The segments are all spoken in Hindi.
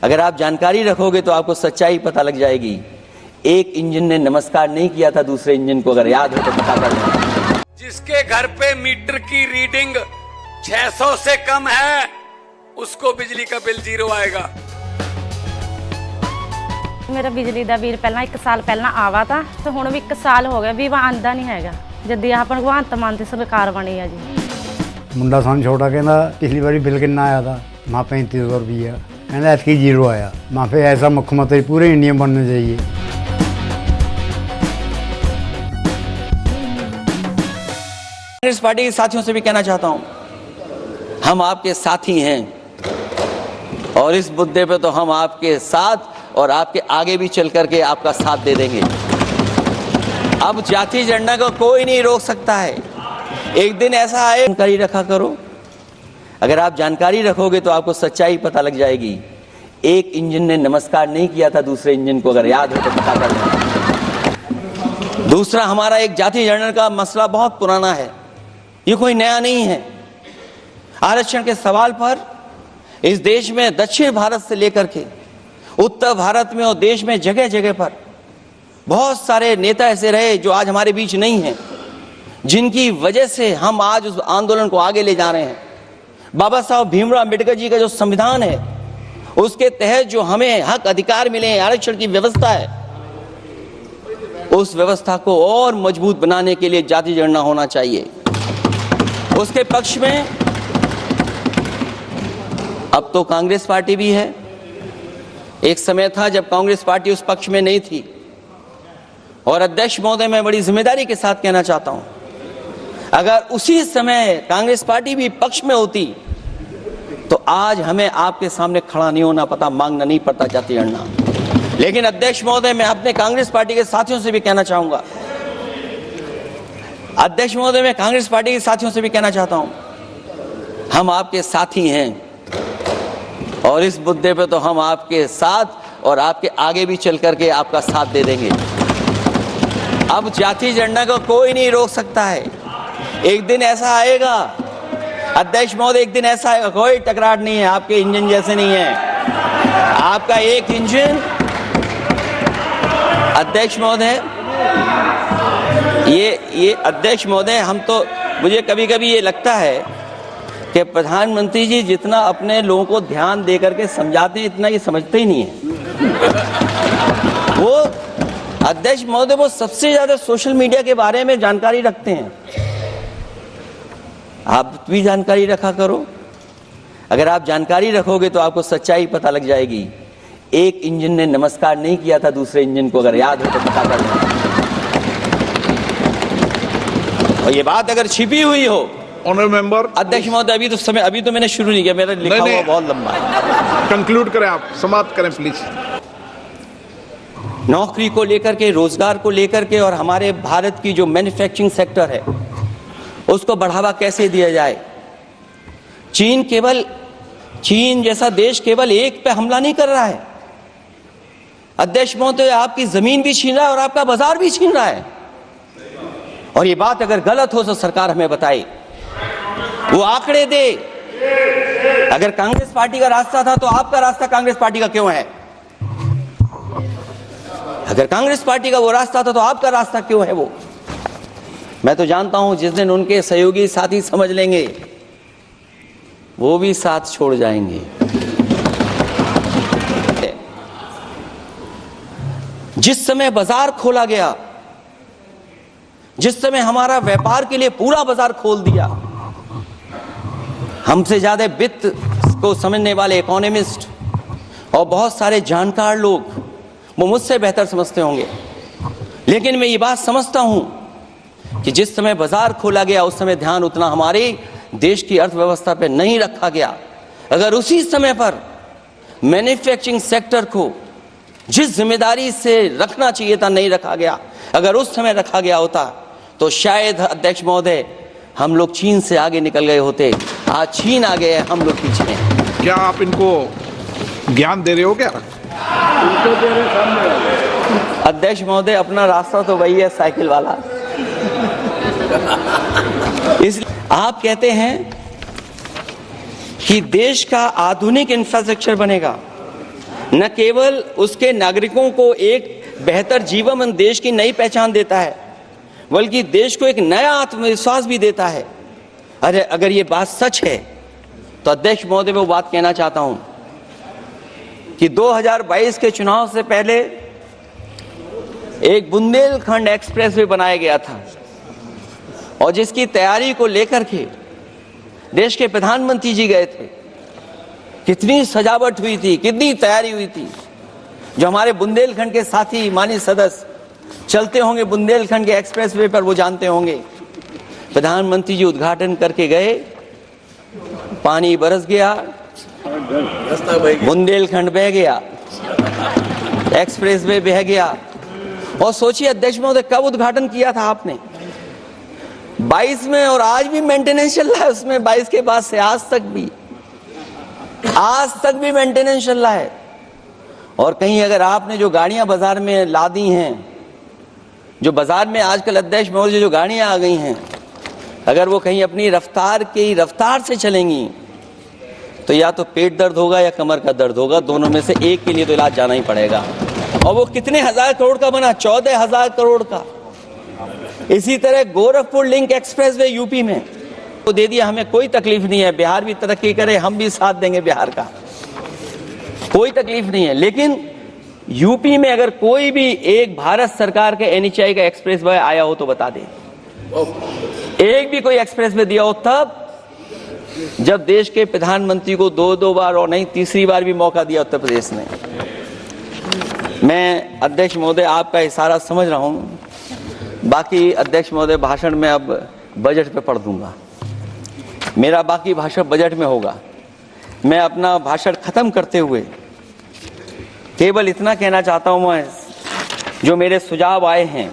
अगर आप जानकारी रखोगे तो आपको सच्चाई पता लग जाएगी। एक इंजन ने नमस्कार नहीं किया था दूसरे इंजन को, अगर याद हो तो पता कर लेना। जिसके घर पे मीटर की रीडिंग 600 से कम है उसको बिजली का बिल 0 आएगा। मेरा बिजली ਦਾ ਬਿੱਲ ਪਹਿਲਾਂ 1 ਸਾਲ ਪਹਿਲਾਂ ਆਵਾ ਤਾਂ ਤੇ ਹੁਣ ਵੀ 1 ਸਾਲ ਹੋ ਗਿਆ ਵੀ ਆਂਦਾ ਨਹੀਂ ਹੈਗਾ। ਜਦ ਆਹ ਭਗਵੰਤ ਮਾਨ ਦੀ ਸਰਕਾਰ ਬਣੀ ਆ ਜੀ। ਮੁੰਡਾ ਸਾਨੂੰ ਛੋਟਾ ਕਹਿੰਦਾ ਪਿਛਲੀ ਵਾਰੀ ਬਿੱਲ ਕਿੰਨਾ ਆਇਆ था? माँ 3500 रुपया। कहना ऐसी 0 आया। माँ फिर ऐसा मुख्यमंत्री पूरे इंडिया में बनना चाहिए। कांग्रेस पार्टी के साथियों से भी कहना चाहता हूं, हम आपके साथी हैं और इस मुद्दे पे तो हम आपके साथ और आपके आगे भी चल करके आपका साथ दे देंगे। अब जाति झंडा को कोई नहीं रोक सकता है। एक दिन ऐसा आए, जानकारी रखा करो। अगर आप जानकारी रखोगे तो आपको सच्चाई पता लग जाएगी। एक इंजन ने नमस्कार नहीं किया था दूसरे इंजन को, अगर याद हो तो पता कर लेना। दूसरा, हमारा एक जाति झंडा का मसला बहुत पुराना है, ये कोई नया नहीं है। आरक्षण के सवाल पर इस देश में दक्षिण भारत से लेकर के उत्तर भारत में और देश में जगह जगह पर बहुत सारे नेता ऐसे रहे जो आज हमारे बीच नहीं हैं, जिनकी वजह से हम आज उस आंदोलन को आगे ले जा रहे हैं। बाबा साहब भीमराव अंबेडकर जी का जो संविधान है उसके तहत जो हमें हक अधिकार मिले हैं, आरक्षण की व्यवस्था है, उस व्यवस्था को और मजबूत बनाने के लिए जाति जनगणना होना चाहिए। उसके पक्ष में अब तो कांग्रेस पार्टी भी है। एक समय था जब कांग्रेस पार्टी उस पक्ष में नहीं थी। और अध्यक्ष महोदय, मैं बड़ी जिम्मेदारी के साथ कहना चाहता हूं, अगर उसी समय कांग्रेस पार्टी भी पक्ष में होती तो आज हमें आपके सामने खड़ा नहीं होना पता, मांगना नहीं पड़ता जाति जनगणना। लेकिन अध्यक्ष महोदय, मैं अपने कांग्रेस पार्टी के साथियों से भी कहना चाहूंगा, अध्यक्ष महोदय, मैं कांग्रेस पार्टी के साथियों से भी कहना चाहता हूं, हम आपके साथी हैं और इस मुद्दे पे तो हम आपके साथ और आपके आगे भी चल करके आपका साथ दे देंगे। अब जाति झंडा को कोई नहीं रोक सकता है। एक दिन ऐसा आएगा अध्यक्ष महोदय, एक दिन ऐसा आएगा, कोई टकरार नहीं है, आपके इंजन जैसे नहीं है। आपका एक इंजन, अध्यक्ष महोदय, ये अध्यक्ष महोदय, हम तो, मुझे कभी कभी ये लगता है कि प्रधानमंत्री जी जितना अपने लोगों को ध्यान दे करके समझाते हैं, इतना ये समझते ही नहीं है। वो अध्यक्ष महोदय वो सबसे ज्यादा सोशल मीडिया के बारे में जानकारी रखते हैं। आप भी जानकारी रखा करो। अगर आप जानकारी रखोगे तो आपको सच्चाई पता लग जाएगी। एक इंजन ने नमस्कार नहीं किया था दूसरे इंजन को, अगर याद हो तो पता कर लेना। और ये बात अगर छिपी हुई हो, ऑनरेबल मेंबर, अध्यक्ष महोदय, अभी तो मैंने शुरू नहीं किया, मेरा लिखा हुआ बहुत लंबा है। कंक्लूड करें, आप समाप्त करें प्लीज। नौकरी को लेकर के, रोजगार को लेकर के और हमारे भारत की जो मैन्युफैक्चरिंग सेक्टर है उसको बढ़ावा कैसे दिया जाए। चीन जैसा देश केवल एक पे हमला नहीं कर रहा है अध्यक्ष महोदय, आपकी जमीन भी छीन रहा है और आपका बाजार भी छीन रहा है। और ये बात अगर गलत हो तो सरकार हमें बताए, वो आंकड़े दे। अगर कांग्रेस पार्टी का रास्ता था तो आपका रास्ता कांग्रेस पार्टी का क्यों है? अगर कांग्रेस पार्टी का वो रास्ता था तो आपका रास्ता क्यों है? वो मैं तो जानता हूं जिस दिन उनके सहयोगी साथी समझ लेंगे वो भी साथ छोड़ जाएंगे। जिस समय बाजार खोला गया, जिस समय हमारा व्यापार के लिए पूरा बाजार खोल दिया, हमसे ज्यादा वित्त को समझने वाले इकोनॉमिस्ट और बहुत सारे जानकार लोग वो मुझसे बेहतर समझते होंगे, लेकिन मैं ये बात समझता हूं कि जिस समय बाजार खोला गया उस समय ध्यान उतना हमारे देश की अर्थव्यवस्था पर नहीं रखा गया। अगर उसी समय पर मैन्युफैक्चरिंग सेक्टर को जिस जिम्मेदारी से रखना चाहिए था नहीं रखा गया, अगर उस समय रखा गया होता तो शायद अध्यक्ष महोदय हम लोग चीन से आगे निकल गए होते। आज चीन आ गए, हम लोग पीछे हैं। क्या आप इनको ज्ञान दे रहे हो क्या? अध्यक्ष महोदय, अपना रास्ता तो वही है, साइकिल वाला। इसलिए आप कहते हैं कि देश का आधुनिक इंफ्रास्ट्रक्चर बनेगा, न केवल उसके नागरिकों को एक बेहतर जीवन देश की नई पहचान देता है, बल्कि देश को एक नया आत्मविश्वास भी देता है। अरे अगर ये बात सच है तो अध्यक्ष महोदय, मैं वो बात कहना चाहता हूं कि 2022 के चुनाव से पहले एक बुंदेलखंड एक्सप्रेसवे बनाया गया था और जिसकी तैयारी को लेकर के देश के प्रधानमंत्री जी गए थे। कितनी सजावट हुई थी, कितनी तैयारी हुई थी। जो हमारे बुंदेलखंड के साथी माननीय सदस्य चलते होंगे बुंदेलखंड के एक्सप्रेसवे पर, वो जानते होंगे प्रधानमंत्री जी उद्घाटन करके गए, पानी बरस गया, बुंदेलखंड बह गया, एक्सप्रेसवे बह गया। और सोचिए अध्यक्ष महोदय, कब उद्घाटन किया था आपने? 22 में, और आज भी मेंटेनेंस चल रहा है उसमें। 22 के बाद से आज तक भी मेंटेनेंस चल रहा है। और कहीं अगर आपने जो गाड़ियां बाजार में ला दी हैं, जो बाजार में आजकल अध्यक्ष महोदय जो गाड़ियां आ गई हैं, अगर वो कहीं अपनी रफ्तार से चलेंगी तो या तो पेट दर्द होगा या कमर का दर्द होगा, दोनों में से एक के लिए तो इलाज जाना ही पड़ेगा। और वो कितने हजार करोड़ का बना? 14,000 करोड़ का। इसी तरह गोरखपुर लिंक एक्सप्रेसवे यूपी में तो दे दिया, हमें कोई तकलीफ नहीं है। बिहार भी तरक्की करे, हम भी साथ देंगे बिहार का, कोई तकलीफ नहीं है। लेकिन यूपी में अगर कोई भी एक भारत सरकार के NHAI का एक्सप्रेसवे आया हो तो बता दें। एक भी कोई एक्सप्रेसवे दिया हो तब, जब देश के प्रधानमंत्री को 2 बार और नहीं तीसरी बार भी मौका दिया उत्तर प्रदेश ने। मैं अध्यक्ष महोदय आपका इशारा समझ रहा हूं, बाकी अध्यक्ष महोदय भाषण में अब बजट पे पढ़ दूंगा, मेरा बाकी भाषण बजट में होगा। मैं अपना भाषण खत्म करते हुए केवल इतना कहना चाहता हूं, मैं जो मेरे सुझाव आए हैं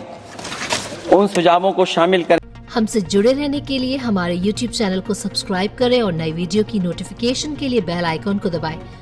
उन सुझावों को शामिल कर। हमसे जुड़े रहने के लिए हमारे YouTube चैनल को सब्सक्राइब करें और नई वीडियो की नोटिफिकेशन के लिए बेल आइकॉन को दबाएं।